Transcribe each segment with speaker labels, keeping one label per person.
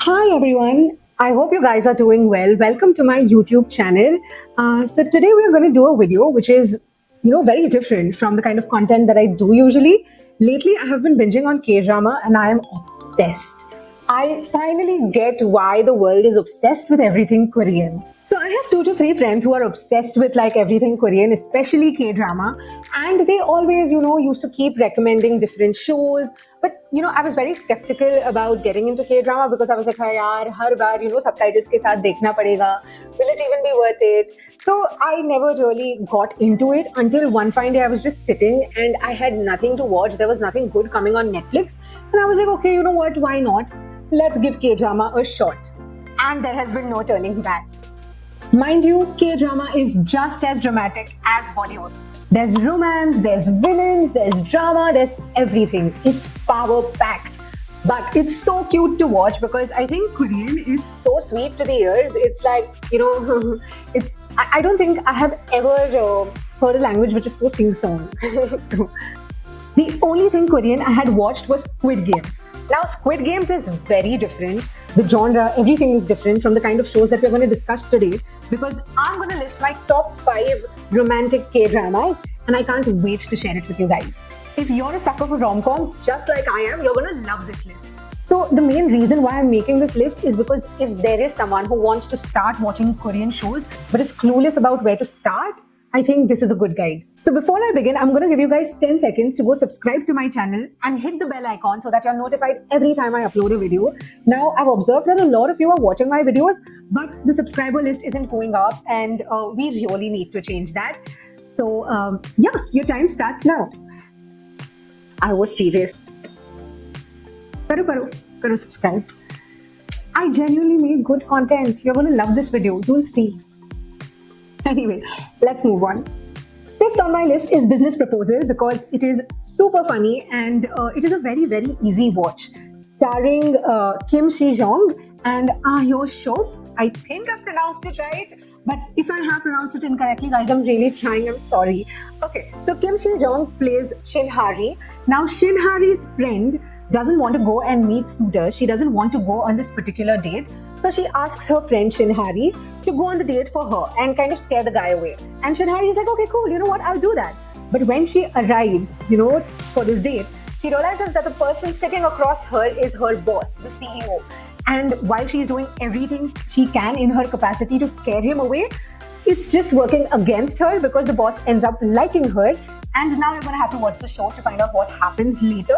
Speaker 1: Hi everyone. I hope you guys are doing well. Welcome to my YouTube channel. So today we are going to do a video which is, very different from the kind of content that I do usually. Lately, I have been binging on K-drama and I am obsessed. I finally get why the world is obsessed with everything Korean. So I have 2 to 3 friends who are obsessed with like everything Korean, especially K-drama, and they always, used to keep recommending different shows. But I was very skeptical about getting into K-drama because I was like, "Hey, yaar, har baar, subtitles ke saath dekhna padega. Will it even be worth it?" So I never really got into it until one fine day I was just sitting and I had nothing to watch. There was nothing good coming on Netflix, and I was like, "Okay, you know what? Why not? Let's give K-drama a shot." And there has been no turning back. Mind you, K-drama is just as dramatic as Bollywood. There's romance, there's villains, there's drama, there's everything. It's power-packed. But it's so cute to watch because I think Korean is so sweet to the ears. It's like, I don't think I have ever heard a language which is so sing-song. The only thing Korean I had watched was Squid Games. Now, Squid Games is very different. The genre, everything is different from the kind of shows that we're going to discuss today because I'm going to list my top 5 romantic K-dramas and I can't wait to share it with you guys. If you're a sucker for rom-coms, just like I am, you're going to love this list. So the main reason why I'm making this list is because if there is someone who wants to start watching Korean shows but is clueless about where to start, I think this is a good guide. So before I begin, I'm going to give you guys 10 seconds to go subscribe to my channel and hit the bell icon so that you're notified every time I upload a video. Now, I've observed that a lot of you are watching my videos, but the subscriber list isn't going up and we really need to change that. So your time starts now. I was serious. Karo subscribe. I genuinely make good content. You're going to love this video. You'll see. Anyway, let's move on. Fifth on my list is Business Proposal because it is super funny and it is a very, very easy watch. Starring Kim Si-jong and Ah Hyo-shok. I think I've pronounced it right, but if I have pronounced it incorrectly, guys, I'm really trying. I'm sorry. Okay, so Kim Si-jong plays Shin Hari. Now, Shin Hari's friend doesn't want to go and meet suitors. She doesn't want to go on this particular date. So she asks her friend Shin Hari to go on the date for her and kind of scare the guy away. And Shin Hari is like, okay, cool, you know what, I'll do that. But when she arrives, for this date, she realizes that the person sitting across her is her boss, the CEO. And while she's doing everything she can in her capacity to scare him away, it's just working against her because the boss ends up liking her. And now you're going to have to watch the show to find out what happens later.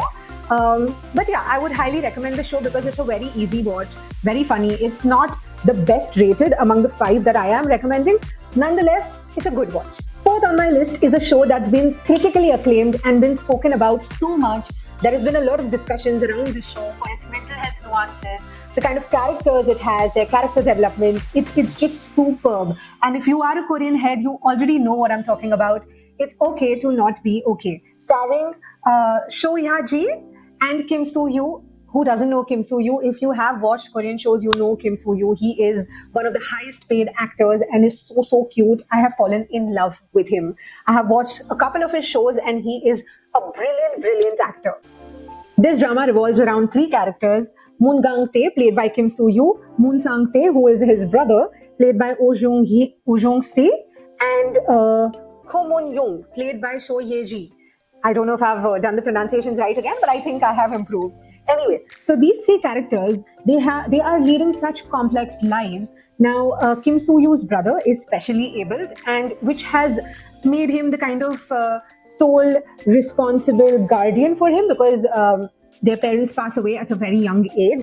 Speaker 1: But yeah, I would highly recommend the show because it's a very easy watch, very funny. It's not the best rated among the 5 that I am recommending. Nonetheless, it's a good watch. Fourth on my list is a show that's been critically acclaimed and been spoken about so much. There has been a lot of discussions around the show for its mental health nuances, the kind of characters it has, their character development. It's just superb. And if you are a Korean head, you already know what I'm talking about. It's Okay to Not Be Okay. Starring Sho Ya-ji and Kim Soo-hyun. Who doesn't know Kim Soo-hyun? If you have watched Korean shows, you know Kim Soo-hyun. He is one of the highest paid actors and is so cute. I have fallen in love with him. I have watched a couple of his shows and he is a brilliant actor. This drama revolves around 3 characters. Moon Gang-tae, played by Kim Soo-hyun. Moon Sang-tae, who is his brother, played by Oh Jung-se. And Ko Moon-young, played by Sho Ye-ji. I don't know if I've done the pronunciations right again, but I think I have improved. Anyway, so these 3 characters, they are leading such complex lives. Now, Kim Soo-hyun's brother is specially abled, and which has made him the kind of sole responsible guardian for him because their parents pass away at a very young age.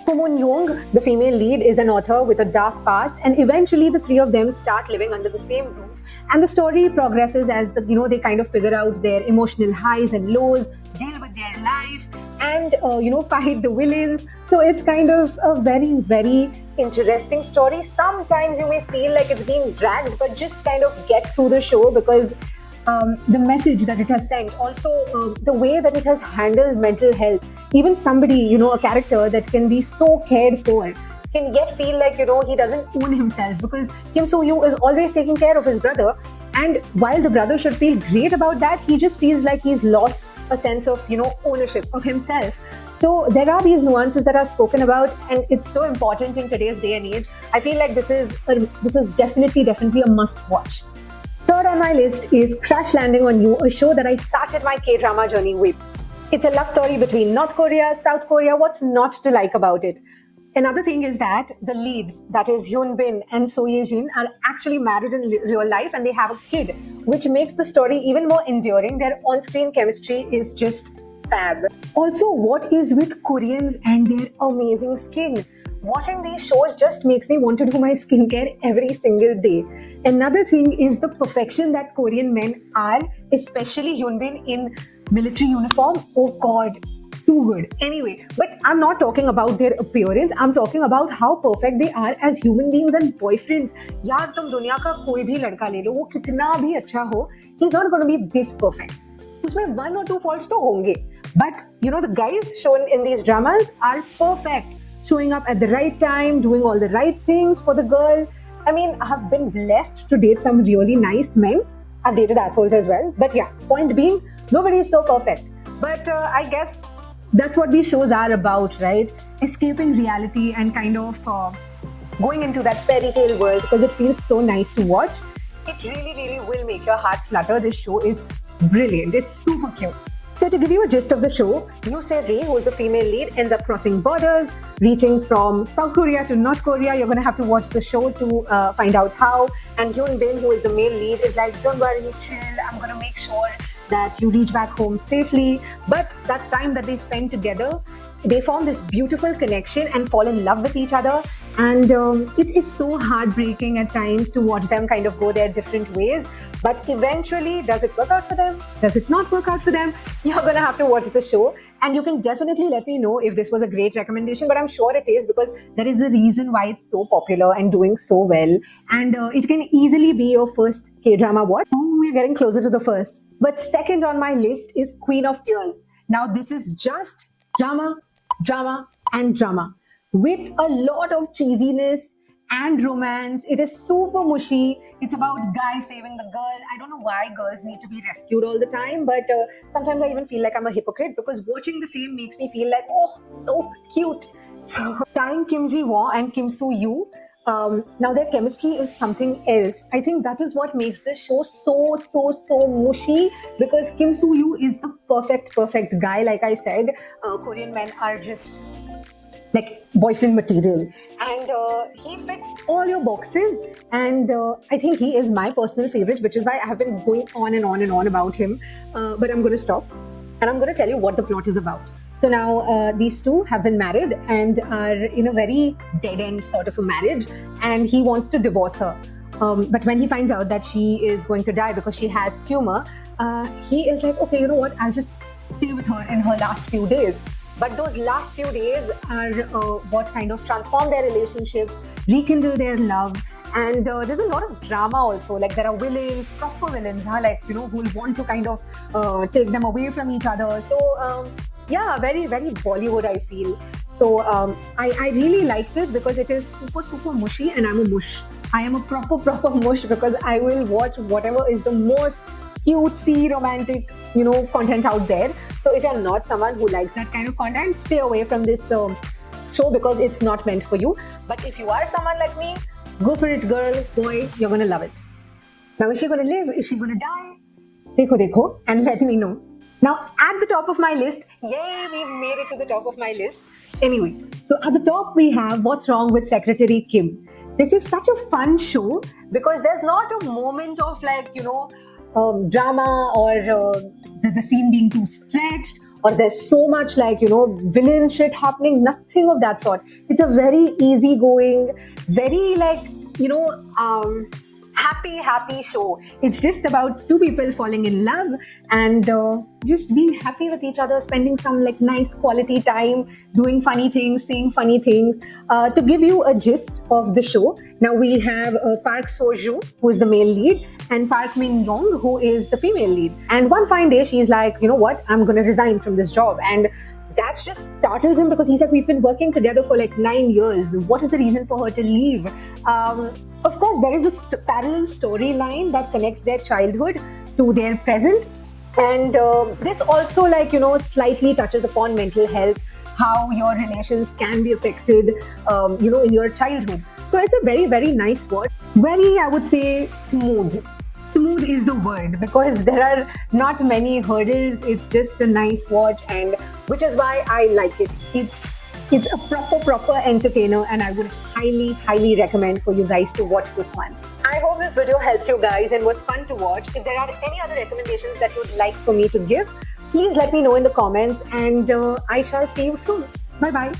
Speaker 1: Ko Moon-young, the female lead, is an author with a dark past, and eventually the 3 of them start living under the same roof. And the story progresses as they kind of figure out their emotional highs and lows, deal with their life, and fight the villains. So it's kind of a very, very interesting story. Sometimes you may feel like it's being dragged, but just kind of get through the show because the message that it has sent, also the way that it has handled mental health. Even somebody, a character that can be so cared for can yet feel like, he doesn't own himself because Kim Soo-hyun is always taking care of his brother. And while the brother should feel great about that, he just feels like he's lost a sense of, ownership of himself. So there are these nuances that are spoken about, and it's so important in today's day and age. I feel like this is definitely a must watch. Third on my list is Crash Landing on You, a show that I started my K-drama journey with. It's a love story between North Korea, South Korea. What's not to like about it? Another thing is that the leads, that is Hyun Bin and So Ye Jin, are actually married in real life and they have a kid, which makes the story even more enduring. Their on-screen chemistry is just fab. Also, what is with Koreans and their amazing skin? Watching these shows just makes me want to do my skincare every single day. Another thing is the perfection that Korean men are, especially Hyun Bin in military uniform. Oh God, too good. Anyway, but I'm not talking about their appearance. I'm talking about how perfect they are as human beings and boyfriends. यार तुम दुनिया का कोई भी लड़का ले लो, वो कितना भी अच्छा हो, he's not going to be this perfect. उसमें one or two faults तो होंगे. But you know, the guys shown in these dramas are perfect. Showing up at the right time, doing all the right things for the girl. I mean, I have been blessed to date some really nice men. I've dated assholes as well. But yeah, point being, nobody is so perfect. But I guess that's what these shows are about, right? Escaping reality and kind of going into that fairy tale world because it feels so nice to watch. It really will make your heart flutter. This show is brilliant. It's super cute. So to give you a gist of the show, Yoo Se-ri, who is the female lead, ends up crossing borders, reaching from South Korea to North Korea. You're going to have to watch the show to find out how. And Hyun Bin, who is the male lead, is like, don't worry, chill. I'm going to make sure that you reach back home safely. But that time that they spend together, they form this beautiful connection and fall in love with each other. And it's so heartbreaking at times to watch them kind of go their different ways. But eventually, does it work out for them? Does it not work out for them? You're going to have to watch the show. And you can definitely let me know if this was a great recommendation, but I'm sure it is because there is a reason why it's so popular and doing so well. And it can easily be your first K-drama watch. We're getting closer to the first. But second on my list is Queen of Tears. Now, this is just drama, and drama with a lot of cheesiness and romance. It is super mushy. It's about guy saving the girl. I don't know why girls need to be rescued all the time, but sometimes I even feel like I'm a hypocrite because watching the same makes me feel like, oh, so cute. So starring Kim Ji-won and Kim Soo-yoo. Now their chemistry is something else. I think that is what makes this show so mushy because Kim Soo-yoo is the perfect guy. Like I said, Korean men are just like boyfriend material, and he fits all your boxes, and I think he is my personal favorite, which is why I have been going on and on about him, but I'm going to stop and I'm going to tell you what the plot is about. So now these two have been married and are in a very dead-end sort of a marriage, and he wants to divorce her, but when he finds out that she is going to die because she has tumor, he is like, okay, you know what, I'll just stay with her in her last few days. But those last few days are what kind of transform their relationship, rekindle their love. And there's a lot of drama also. Like there are villains, proper villains, like, you know, who will want to kind of take them away from each other. So yeah, very Bollywood, I feel. So I really liked it because it is super mushy, and I'm a mush. I am a proper mush because I will watch whatever is the most cutesy, romantic, you know, content out there. So if you're not someone who likes that kind of content, stay away from this show because it's not meant for you. But if you are someone like me, go for it, girl, boy, you're gonna love it. Now, is she gonna live? Is she gonna die? Dekho, and let me know. Now, at the top of my list, yay, we've made it to the top of my list. Anyway, so at the top we have What's Wrong with Secretary Kim. This is such a fun show because there's not a moment of like, you know, drama or the scene being too stretched, or there's so much like, you know, villain shit happening. Nothing of that sort. It's a very easygoing, very like, you know, happy show. It's just about two people falling in love and just being happy with each other, spending some like nice quality time, doing funny things, saying funny things. To give you a gist of the show, now we have Park Seo-joo, who is the male lead, and Park Min-young, who is the female lead. And one fine day, she's like, you know what, I'm going to resign from this job. And that just startles him because he's like, we've been working together for like 9 years. What is the reason for her to leave? Of course, there is a parallel storyline that connects their childhood to their present. And this also like, you know, slightly touches upon mental health, how your relations can be affected, in your childhood. So it's a very, very nice watch. Very, I would say, smooth. Smooth is the word, because there are not many hurdles. It's just a nice watch, and which is why I like it. It's a proper entertainer, and I would highly recommend for you guys to watch this one. I hope this video helped you guys and was fun to watch. If there are any other recommendations that you'd like for me to give, please let me know in the comments, and I shall see you soon. Bye bye.